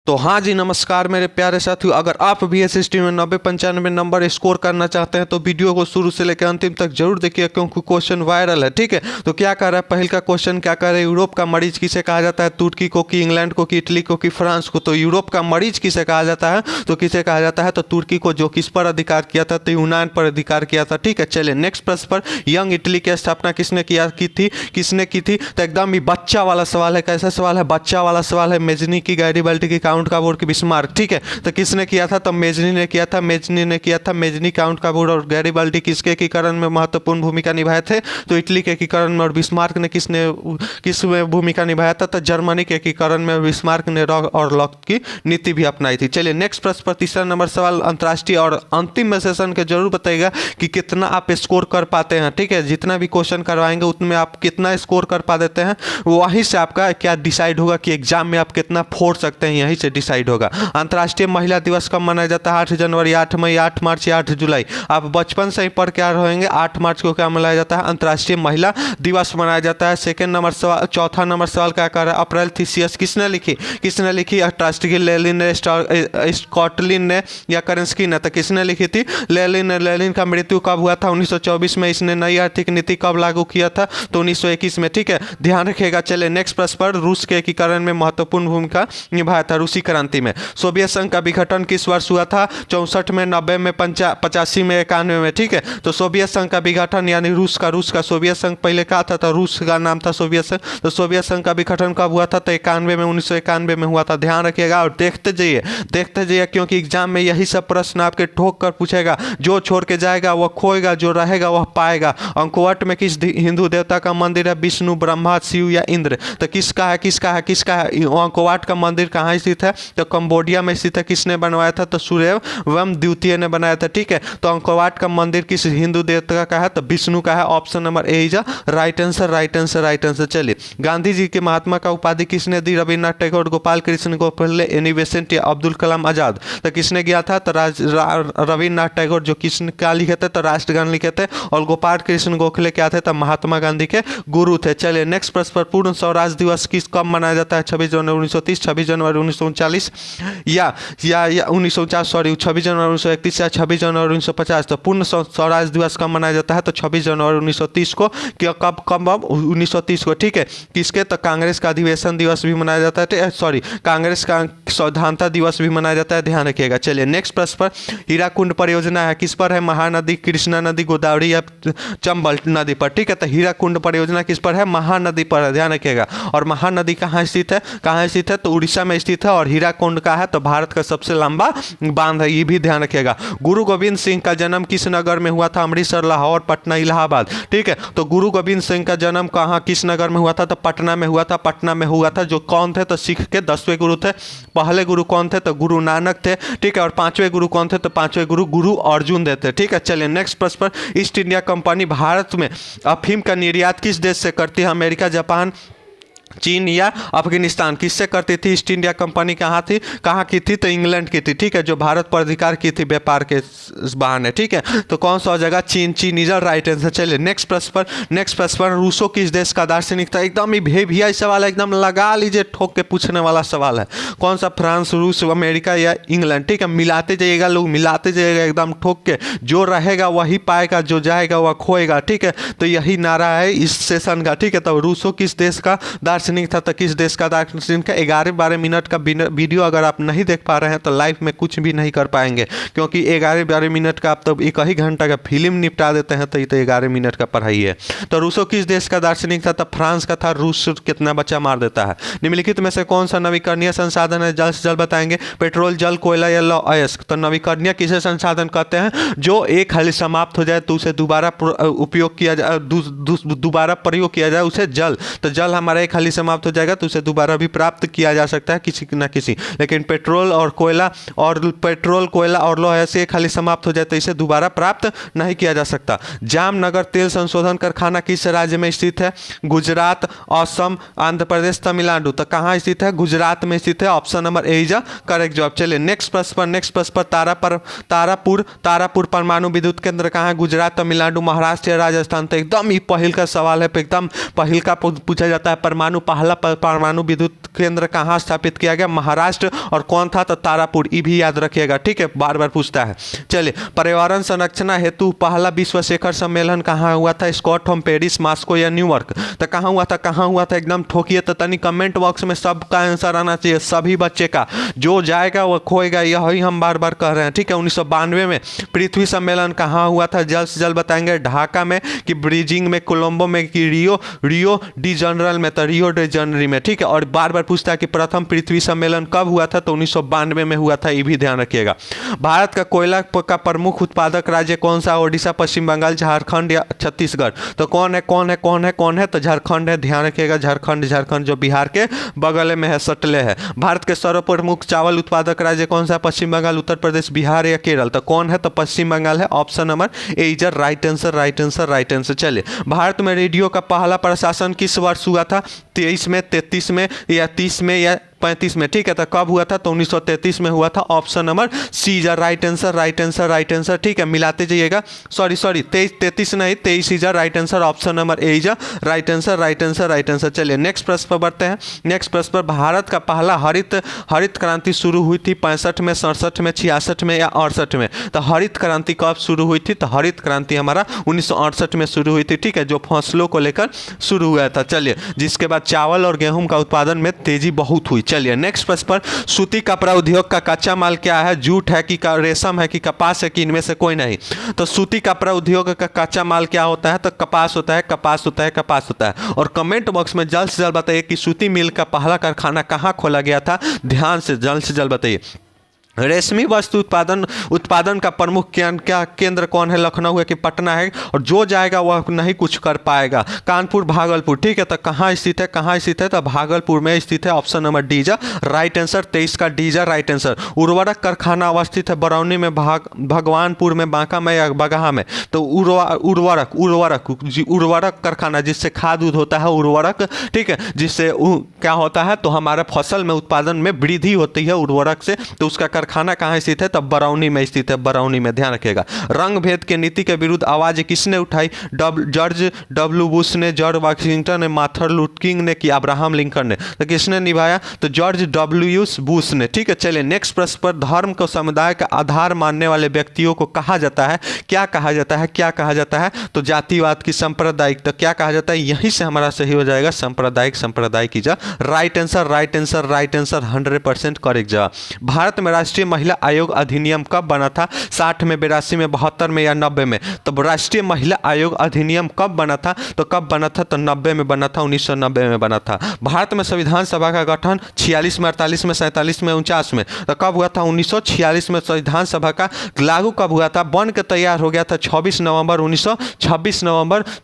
तो हाँ जी नमस्कार मेरे प्यारे साथियों, अगर आप भी एस एस टी में 90-95 नंबर स्कोर करना चाहते हैं तो वीडियो को शुरू से लेकर अंतिम तक जरूर देखिए, क्योंकि क्वेश्चन वायरल है। ठीक है, तो क्या कह रहा है पहल का क्वेश्चन, क्या कह रहा है यूरोप का मरीज किसे कहा जाता है? तुर्की को कि इंग्लैंड को कि इटली को कि फ्रांस को? तो यूरोप का मरीज किसे कहा जाता है? तो किसे कहा जाता है? तो तुर्की को, जो किस पर अधिकार किया था? तो यूनान पर अधिकार किया था। ठीक है, चलिए नेक्स्ट प्रश्न पर, यंग इटली की स्थापना किसने किसने की थी? तो एकदम ही बच्चा वाला सवाल है। कैसा सवाल है? बच्चा वाला सवाल है। मेजनी की, गैरीबाल्दी की, काउंट का बोर्ड की, बिस्मार्क। ठीक है, तो किसने किया था? तो मेजनी ने किया था। मेजनी काउंट का बोर्ड और गैरीबाल्दी किसके एकीकरण में महत्वपूर्ण भूमिका निभाए थे? तो इटली के एकीकरण में। और बिस्मार्क ने किस में भूमिका निभाया था? तो जर्मनी के एकीकरण में। बिस्मार्क ने रॉ और लॉक की नीति भी अपनाई थी। चलिए नेक्स्ट प्रश्न पर, तीसरा नंबर सवाल अंतर्राष्ट्रीय और अंतिम में सेशन के जरूर बताइएगा कि कितना आप स्कोर कर पाते हैं। ठीक है, जितना भी क्वेश्चन करवाएंगे उतने आप कितना स्कोर कर पा देते हैं, वहीं से आपका क्या डिसाइड होगा कि एग्जाम में आप कितना फोड़ सकते हैं, यहीं से डिसाइड होगा। अंतर्राष्ट्रीय महिला दिवस कब मनाया जाता है? 8 जनवरी, 8 मई, 8 मार्च या 8 जुलाई? आप बचपन से ही पढ़ के आ रहेंगे। 8 मार्च को क्या मनाया जाता है? अंतर्राष्ट्रीय महिला दिवस मनाया जाता है। सेकंड नंबर सवाल, चौथा नंबर सवाल क्या कर रहा है? अप्रैल थीसियस किसने लिखी? ट्रास्टिगी लेलिन ने, स्कॉटलिन ने या करेंस्की ने? तो किसने लिखी थी? लेलिन का मृत्यु कब हुआ था? 1924 में। इसने नई आर्थिक नीति कब लागू किया था? तो 1921 में। ठीक है, ध्यान रखिएगा। चले नेक्स्ट प्रश्न पर, रूस के एकीकरण में महत्वपूर्ण भूमिका निभाया था रूसी क्रांति में। सोवियत संघ का विघटन किस वर्ष हुआ था? 64 में, 90 में, 85 में, 91 में। ठीक है, तो सोवियत संघ का विघटन यानी रूस का सोवियत संघ पहले क्या था? तो रूस का नाम था सोवियत संघ। तो सोवियत संघ का विघटन कब हुआ था? तो 91 में, 1991 में हुआ था। ध्यान रखिएगा और देखते जाइए, क्योंकि एग्जाम में यही सब प्रश्न आपके ठोक कर पूछेगा। जो छोड़ के जाएगा वह खोएगा, जो रहेगा वह पाएगा। अंकोवट में किस हिंदू देवता का मंदिर है? विष्णु, ब्रह्मा, शिव या इंद्र? तो किसका है? अंकोवट का मंदिर कहाँ स्थित है? तो कंबोडिया में स्थित है। किसने बनवाया था? तो सूर्यवंश द्वितीय ने बनाया था। ठीक है, तो अंकोवट का मंदिर किस हिंदू देवता का है? तो विष्णु का है। Option number A is right answer. चलिए, गांधी जी के महात्मा का उपाधि किसने दी? रविन्द्रनाथ टैगोर, गोपाल कृष्ण गोखले, एनी बेसेंट या अब्दुल कलाम आजाद? तो किसने किया था? तो रविन्द्रनाथ टैगोर, जो किसने क्या लिखे थे? तो राष्ट्रगान लिखे थे। और गोपाल कृष्ण गोखले क्या थे? तो महात्मा गांधी के गुरु थे। चलिए नेक्स्ट प्रश्न पर, पूर्ण स्वराज दिवस कब मनाया जाता है? 26 जनवरी 1930, 26 जनवरी 1939 या 1949, सॉरी 26 जनवरी 1931 या 26 जनवरी 1950? तो पूर्ण स्वराज दिवस कब मनाया जाता है? तो 26 जनवरी 1930 को। कब 1930 को। ठीक है, किसके? तो कांग्रेस का अधिवेशन दिवस भी मनाया जाता है। सॉरी, कांग्रेस का सौधानता दिवस भी मनाया जाता है। ध्यान रखिएगा। चलिए नेक्स्ट प्रश्न पर, हीराकुंड परियोजना है किस पर है? महानदी, कृष्णा नदी, गोदावरी या चंबल नदी पर? ठीक है, तो हीराकुंड परियोजना किस पर है? महानदी पर है। ध्यान रखिएगा। और महानदी कहाँ स्थित है? तो उड़ीसा में स्थित है। और हीराकुंड का है तो भारत का सबसे लंबा बांध है, ये भी ध्यान रखिएगा। गुरु गोविंद सिंह का जन्म किस नगर में हुआ था? अमृतसर, लाहौर, पटना, इलाहाबाद? ठीक है, तो गुरु गोविंद सिंह का जन्म कहाँ, किस नगर में हुआ था? तो पटना में हुआ था। जो कौन थे? तो सिख के 10वें गुरु थे। पहले गुरु कौन थे? तो गुरु नानक थे। ठीक है, और 5वें गुरु कौन थे? तो 5वें गुरु अर्जुन देव थे। ठीक है, चलिए नेक्स्ट प्रश्न पर, ईस्ट इंडिया कंपनी भारत में अफीम का निर्यात किस देश से करती है? अमेरिका, जापान, चीन या अफगानिस्तान? किससे करती थी ईस्ट इंडिया कंपनी? कहाँ की थी? तो इंग्लैंड की थी। ठीक है, जो भारत पर अधिकार की थी व्यापार के बहाने। ठीक है, तो कौन सा जगह? चीन इज राइट आंसर। चलिए नेक्स्ट प्रश्न पर, रूसो किस देश का दार्शनिक था? एकदम ही भैया सवाल है, एकदम लगा लीजिए, ठोक के पूछने वाला सवाल है। कौन सा? फ्रांस, रूस, अमेरिका या इंग्लैंड? ठीक है, मिलाते जाइएगा लोग, एकदम ठोक के। जो रहेगा वही पाएगा, जो जाएगा वह खोएगा। ठीक है, तो यही नारा है इस सेशन का। ठीक है, तो रूसो किस देश का दार्शनिक था? तो किस देश का दार्शनिक का? 11-12 मिनट का वीडियो अगर आप नहीं देख पा रहे हैं तो लाइफ में कुछ भी नहीं कर पाएंगे, क्योंकि 11-12 मिनट का आप तो 1 घंटा का फिल्म निपटा देते हैं। तो ये तो 11 मिनट का पढ़ाई है। तो रूसो किस देश का दार्शनिक था? तो फ्रांस का था। रूस कितना बच्चा मार देता है। निम्नलिखित में से कौन सा नवीकरणीय संसाधन है? जल से जल बताएंगे। पेट्रोल, जल, कोयला या लौह अयस्क? तो नवीकरणीय किसे संसाधन कहते हैं? जो एक हाली समाप्त हो जाए तो उसे दोबारा उपयोग किया जाए, दोबारा प्रयोग किया जाए, उसे जल। तो जल हमारा एक हाली समाप्त हो जाएगा तो उसे दोबारा भी प्राप्त किया जा सकता है किसी न किसी। लेकिन पेट्रोल और कोयला और लोहा से खाली समाप्त हो जाए तो इसे दोबारा प्राप्त नहीं किया जा सकता। जामनगर तेल संशोधन कारखाना किस राज्य में स्थित है? गुजरात, असम, आंध्र प्रदेश, तमिलनाडु? तो कहाँ स्थित है? गुजरात में स्थित है। Option number A is correct जवाब। चलिए नेक्स्ट प्रश्न पर, तारापुर परमाणु विद्युत केंद्र कहाँ है? गुजरात, तमिलनाडु, महाराष्ट्र या राजस्थान? तो एकदम ही पहल का सवाल है, एकदम पहल का पूछा जाता है। पहला परमाणु विद्युत केंद्र कहाँ स्थापित किया गया? महाराष्ट्र। और कौन था? तो तारापुर। ये भी याद रखिएगा, ठीक है, बार बार पूछता है। चलिए, पर्यावरण संरक्षण हेतु पहला विश्व शिखर सम्मेलन कहाँ हुआ था? स्टॉकहोम, पेरिस, मॉस्को या न्यूयॉर्क? तो कहाँ हुआ था? कहाँ हुआ था? एकदम ठोकिए तो तनी कमेंट बॉक्स में सबका आंसर आना चाहिए, सभी बच्चे का। जो जाएगा वो खोएगा, यही हम बार बार कह रहे हैं, ठीक है। 1992 में पृथ्वी सम्मेलन कहाँ हुआ था? जल्द से जल्द बताएंगे। ढाका में कि बीजिंग में, कोलंबो में कि रियो डी जनरल में? तो रियो डी जनरल में, ठीक है। और बार बार पूछता है कि प्रथम पृथ्वी सम्मेलन कब हुआ था? तो 1992 में हुआ था, ये भी ध्यान रखिएगा। भारत का कोयला का प्रमुख उत्पादक राज्य कौन सा? ओडिशा, पश्चिम बंगाल, झारखंड या छत्तीसगढ़? तो कौन है, कौन है, कौन है, कौन है? तो झारखंड है, ध्यान रखिएगा। झारखंड, झारखंड जो बिहार के बगल में है, सटले है। भारत के सर्वप्रमुख चावल उत्पादक राज्य कौन सा? पश्चिम बंगाल, उत्तर प्रदेश, बिहार या केरल? तो कौन है? तो पश्चिम बंगाल है। Option number A is right answer, right answer, right answer. चलिए, भारत में रेडियो का पहला प्रशासन किस वर्ष हुआ था? 23 में, 33 में या 30 में या 35 में, ठीक है। तो कब हुआ था? तो 1933 में हुआ था। Option number C is right answer, right answer, right answer, ठीक है। मिलाते जाइएगा, सॉरी 33 नहीं, 23 is right answer. Option number A is right answer, right answer, right answer. चलिए, नेक्स्ट प्रश्न पर बढ़ते हैं। नेक्स्ट प्रश्न पर, भारत का पहला हरित क्रांति शुरू हुई थी 65 में, 67 में, 66 में या 68 में? तो हरित क्रांति कब शुरू हुई थी? तो हरित क्रांति हमारा 1968 में शुरू हुई थी, ठीक है, जो फसलों को लेकर शुरू हुआ था। चलिए, जिसके बाद चावल और गेहूं का उत्पादन में तेजी बहुत हुई। चलिए, नेक्स्ट प्रश्न पर, सूती कपड़ा उद्योग का कच्चा माल क्या है? जूट है कि रेशम है कि कपास है कि इनमें से कोई नहीं? तो सूती कपड़ा उद्योग का कच्चा माल क्या होता है? तो कपास होता है, कपास होता है, कपास होता है। और कमेंट बॉक्स में जल्द से जल्द बताइए कि सूती मिल का पहला कारखाना कहाँ खोला गया था? ध्यान से जल्द बताइए। रेशमी वस्तु उत्पादन का प्रमुख क्या केंद्र कौन है? लखनऊ है कि पटना है? और जो जाएगा वह नहीं कुछ कर पाएगा। कानपुर, भागलपुर, ठीक है। तो कहाँ स्थित है? कहाँ स्थित है? तो भागलपुर में स्थित है। ऑप्शन नंबर डी जा राइट आंसर, 23 का डी जा राइट आंसर। उर्वरक कारखाना अवस्थित है बरौनी में, भगवानपुर में, बांका में या बगहा में? तो उर्वरक कारखाना, जिससे खाद उद होता है, उर्वरक, ठीक है, जिससे क्या होता है? तो हमारे फसल में उत्पादन में वृद्धि होती है उर्वरक से। तो उसका कारखाना कहाँ स्थित है? तब बरौनी में स्थित है, बरौनी में, ध्यान रखिएगा। रंग भेद के नीति के विरुद्ध आवाज किसने उठाई? जॉर्ज डब्ल्यू बुश ने, जॉर्ज वाशिंगटन ने, मार्टिन लूथर किंग ने कि अब्राहम लिंकन ने? तो किसने निभाया? तो जॉर्ज डब्ल्यू बुश ने, ठीक है। चलिए, नेक्स्ट प्रश्न पर, धर्म को समुदाय का आधार मानने वाले व्यक्तियों को कहा जाता है? क्या कहा जाता है? क्या कहा जाता है? तो जातिवाद की सांप्रदायिक। तो क्या कहा जाता है? यहीं से हमारा सही हो जाएगा, सांप्रदायिक, सांप्रदायिक की जा right answer, right answer, right answer, 100% correct जवाब। भारत में राष्ट्रीय महिला आयोग अधिनियम कब बना था? 60 में, 82 में, 72 में या 90 में? तो राष्ट्रीय महिला आयोग अधिनियम कब बना था? तो कब बना था? तो 90 में बना था, 1990 में बना था। भारत में संविधान सभा का गठन 46 में, 48 में, 47 में, 49 में? तो कब हुआ था? 1946 में संविधान सभा का लागू कब हुआ था? बन के तैयार हो गया था 26 नवंबर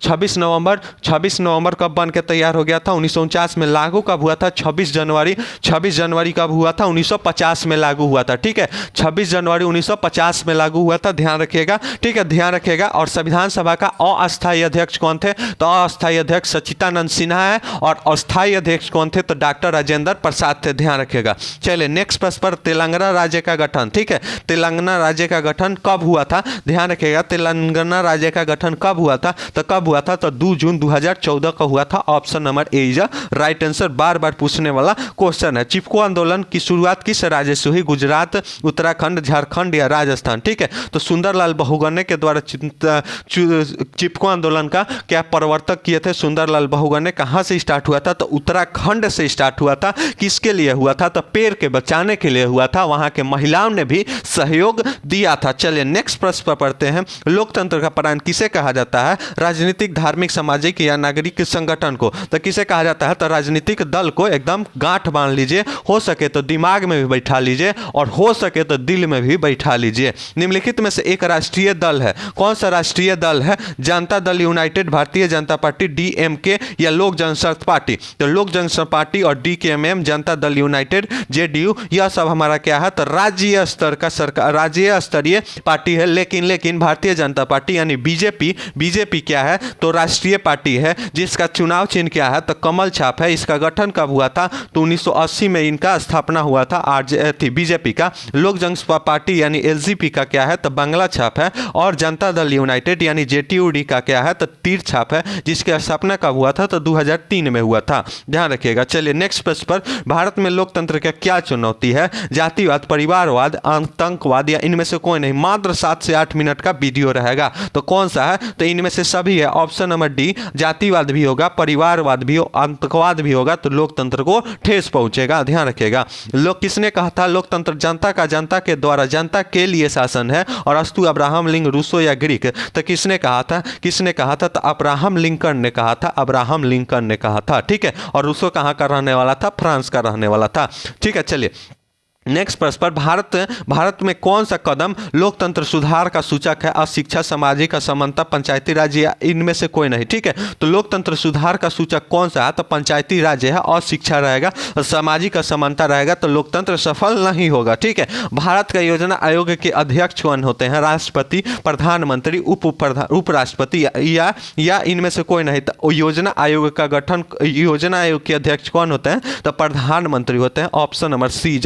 26 नवंबर कब बन के तैयार हो गया था? 1949 में। लागू कब हुआ था? 26 जनवरी कब हुआ था? 1950 में लागू हुआ था, ठीक है। 26 जनवरी 1950 में लागू हुआ था, ध्यान रखिएगा, ठीक है, ध्यान रखिएगा। और संविधान सभा का अस्थायी अध्यक्ष कौन थे? तो अस्थायी अध्यक्ष सच्चिदानंद सिन्हा है। और अस्थायी अध्यक्ष कौन थे? तो डॉक्टर राजेंद्र प्रसाद थे, ध्यान रखिएगा। चलिए, नेक्स्ट प्रश्न पर, तेलंगाना राज्य का गठन, ठीक है, तेलंगाना राज्य का गठन कब हुआ था? ध्यान रखिएगा, तेलंगाना राज्य का गठन कब हुआ था? तो कब हुआ था? तो 2 जून 2014 को हुआ था। Option number A is right answer, बार बार पूछने वाला क्वेश्चन है। चिपको आंदोलन की शुरुआत किस राज्य से हुई? गुजरात, उत्तराखंड, झारखंड या राजस्थान? ठीक है, तो सुंदरलाल बहुगुणे के द्वारा चिपको आंदोलन का क्या प्रवर्तक किए थे? सुंदरलाल बहुगुणे। कहाँ से स्टार्ट हुआ था? तो उत्तराखंड से स्टार्ट हुआ था। किसके लिए हुआ था? तो पेड़ के बचाने के लिए हुआ था। वहां के महिलाओं ने भी सहयोग दिया था। चलिए, नेक्स्ट प्रश्न पर पढ़ते हैं। लोकतंत्र का प्राण किसे कहा जाता है? राजनीतिक, धार्मिक, सामाजिक या नागरिक संगठन को? तो किसे कहा जाता है? तो राजनीतिक दल को एकदम गांठ बांध लीजिए, हो सके तो दिमाग में भी बैठा लीजिए और हो सके तो दिल में भी बैठा लीजिए। निम्नलिखित में से एक राष्ट्रीय दल है, कौन सा राष्ट्रीय दल है? Janata Dal United, Bharatiya Janata party, DMK या लोक जनशक्ति पार्टी? तो लोक जनशक्ति पार्टी और DKMM, Janata Dal United, JDU, यह सब हमारा क्या है? तो राज्य स्तर का सरकार, राज्य स्तरीय पार्टी है। लेकिन भारतीय जनता पार्टी यानी बीजेपी क्या है? तो राष्ट्रीय पार्टी है, जिसका चुनाव चिन्ह क्या है? तो कमल छाप है। इसका गठन कब हुआ था? तो 1980 में इनका स्थापना हुआ था, बीजेपी का। रखिएगा। लोक जनशक्ति पार्टी यानी एलजेपी का क्या है तो बांग्ला छाप है, और जनता दल यूनाइटेड यानी जेटीयूडी का क्या है तो तीर छाप है, जिसकी स्थापना कब हुआ था तो 2003 में हुआ था, ध्यान रखिएगा। चलिए नेक्स्ट प्रश्न पर, भारत में लोकतंत्र का क्या चुनौती है? जातिवाद, परिवारवाद, आतंकवाद या इनमें से कोई नहीं। मात्र 7 से 8 मिनट का वीडियो रहेगा, तो कौन सा है तो इनमें से सभी है। ऑप्शन नंबर डी, जातिवाद भी होगा, परिवारवाद भी हो, आतंकवाद भी होगा, तो लोकतंत्र को ठेस पहुंचेगा, ध्यान रखिएगा। लोग किसने कहा था लोकतंत्र जनता का, जनता के द्वारा, जनता के लिए शासन है, और अस्तु अब्राहम लिंकन, रूसो या ग्रीक, तो किसने कहा था? किसने कहा था तो अब्राहम लिंकन ने कहा था, अब्राहम लिंकन ने कहा था, ठीक है। और रूसो कहाँ का रहने वाला था? फ्रांस का रहने वाला था, ठीक है। चलिए नेक्स्ट प्रश्न पर, भारत में कौन सा कदम लोकतंत्र सुधार का सूचक है? अशिक्षा, सामाजिक असमानता, पंचायती राज या इनमें से कोई नहीं, ठीक है। तो लोकतंत्र सुधार का सूचक कौन सा है तो पंचायती राज है, और शिक्षा रहेगा, और सामाजिक असमानता रहेगा, तो लोकतंत्र सफल नहीं होगा, ठीक है। भारत का योजना आयोग के अध्यक्ष कौन होते हैं? राष्ट्रपति, प्रधानमंत्री, उपराष्ट्रपति या इनमें से कोई नहीं। तो योजना आयोग का गठन, योजना आयोग के अध्यक्ष कौन होते हैं तो प्रधानमंत्री होते हैं। Option number C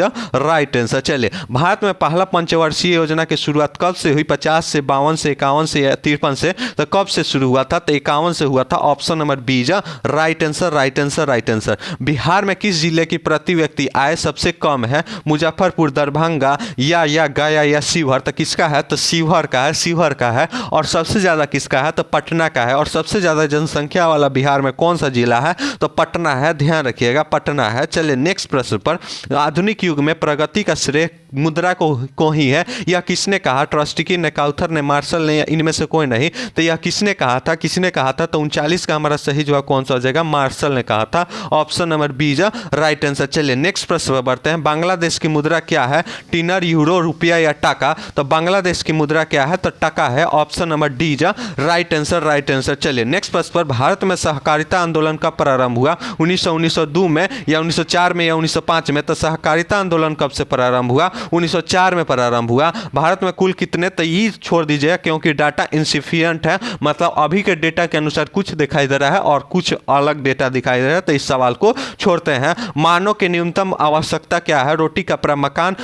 right answer. चलिए भारत में पहला पंचवर्षीय योजना की शुरुआत कब से हुई? 50 से, 52 से, 51 से या 53 से, तो कब से शुरू हुआ था तो 51 से हुआ था। Option number B right answer, right answer, right answer. Bihar में किस जिले की प्रति व्यक्ति आय सबसे कम है? मुजफ्फरपुर, दरभंगा या गया या शिवहर, तो किसका है तो शिवहर का है, शिवहर का है। और सबसे ज्यादा किसका है तो पटना का है। और सबसे ज्यादा जनसंख्या वाला बिहार में कौन सा जिला है तो पटना है, ध्यान रखिएगा, पटना है। चलिए नेक्स्ट प्रश्न पर, आधुनिक युग में प्रगति का श्रेय मुद्रा को ही है, यह किसने कहा? ट्रस्टिकी, नेकाउथर ने, मार्शल ने, या इनमें से कोई नहीं। तो यह किसने कहा था? किसने कहा था तो 39 का हमारा सही जवाब कौन सा हो जाएगा? मार्शल ने कहा था। Option number B right answer. चलिए नेक्स्ट प्रश्न पर बढ़ते हैं। बांग्लादेश की मुद्रा क्या है? डिनर, यूरो, रुपया या टका? तो बांग्लादेश की मुद्रा क्या है तो टका है। Option number D right answer, right answer. चलिए नेक्स्ट प्रश्न पर, भारत में सहकारिता आंदोलन कब प्रारंभ हुआ? 1902 में या 1904 में या 1905 में? तो सहकारिता आंदोलन कब से प्रारंभ हुआ? 1904 में प्रारंभ हुआ। भारत में कुल कितने, तो ये छोड़ दीजिए क्योंकि डाटा इनसिफिशिएंट है, मतलब अभी के डेटा के अनुसार कुछ दिखाई दे रहा है और कुछ अलग डेटा दिखाई दे रहा है, तो इस सवाल को छोड़ते हैं। मानव की न्यूनतम आवश्यकता क्या है? रोटी, कपड़ा, मकान,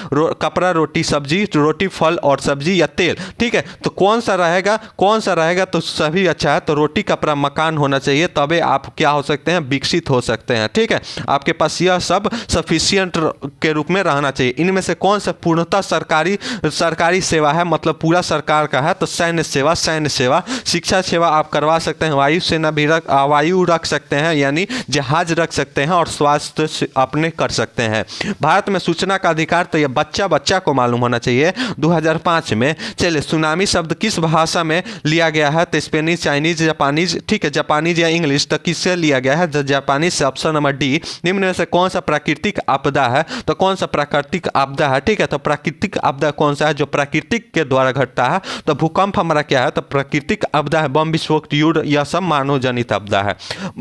कपड़ा, रोटी, सब्जी, रोटी, फल और सब्जी या तेल, ठीक है। तो कौन सा रहेगा, कौन सा रहेगा तो सभी अच्छा है। तो रोटी, कपड़ा, मकान होना चाहिए, तबे आप क्या हो सकते हैं, विकसित हो सकते हैं, ठीक है। आपके पास यह सब सफिशिएंट के रूप में रहना चाहिए। इनमें से कौन सा पूर्णतः सरकारी सेवा है, मतलब पूरा सरकार का है? तो सैन्य सेवा, सैन्य सेवा। शिक्षा सेवा आप करवा सकते हैं, वायुसेना भी वायु रख सकते हैं, यानी जहाज रख सकते हैं, और स्वास्थ्य अपने कर सकते हैं। भारत में सूचना का अधिकार, तो यह बच्चा बच्चा को मालूम होना चाहिए 2005 में। चलिए सुनामी शब्द किस भाषा में लिया गया है? तो स्पेनिश, चाइनीज, जापानीज, ठीक है, जापानीज या इंग्लिश, तो किससे लिया गया है? जापानीज से। Option number D. निम्न में से कौन सा प्राकृतिक आपदा है? तो कौन सा प्राकृतिक आपदा है, ठीक है। तो प्राकृतिक आपदा कौन सा है जो प्रकृति के द्वारा घटता है? तो भूकंप हमारा क्या है तो प्राकृतिक आपदा है। बम विस्फोट, युद्ध, यह सब मानव जनित आपदा है।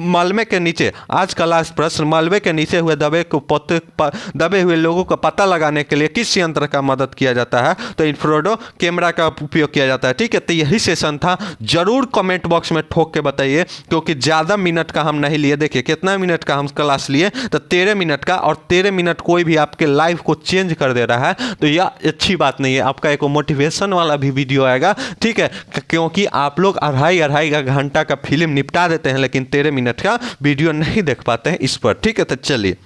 मलबे के नीचे, आज का लास्ट प्रश्न, मलबे के नीचे हुए दबे हुए लोगों का पता लगाने के लिए किस यंत्र का मदद किया जाता है? तो इंफ्रारेड कैमरा का उपयोग किया जाता है, ठीक है। तो यही सेशन था, जरूर कमेंट बॉक्स में ठोक के बताइए, क्योंकि ज्यादा मिनट का हम नहीं लिए। देखिए कितना मिनट का हम क्लास लिए तो 13 मिनट का, और 13 मिनट कोई भी आपके लाइफ को चेंज कर दे रहा है तो यह अच्छी बात नहीं है। आपका एक मोटिवेशन वाला भी वीडियो आएगा, ठीक है, क्योंकि आप लोग अढ़ाई घंटा का फिल्म निपटा देते हैं, लेकिन 13 मिनट का वीडियो नहीं देख पाते हैं इस पर, ठीक है। तो चलिए।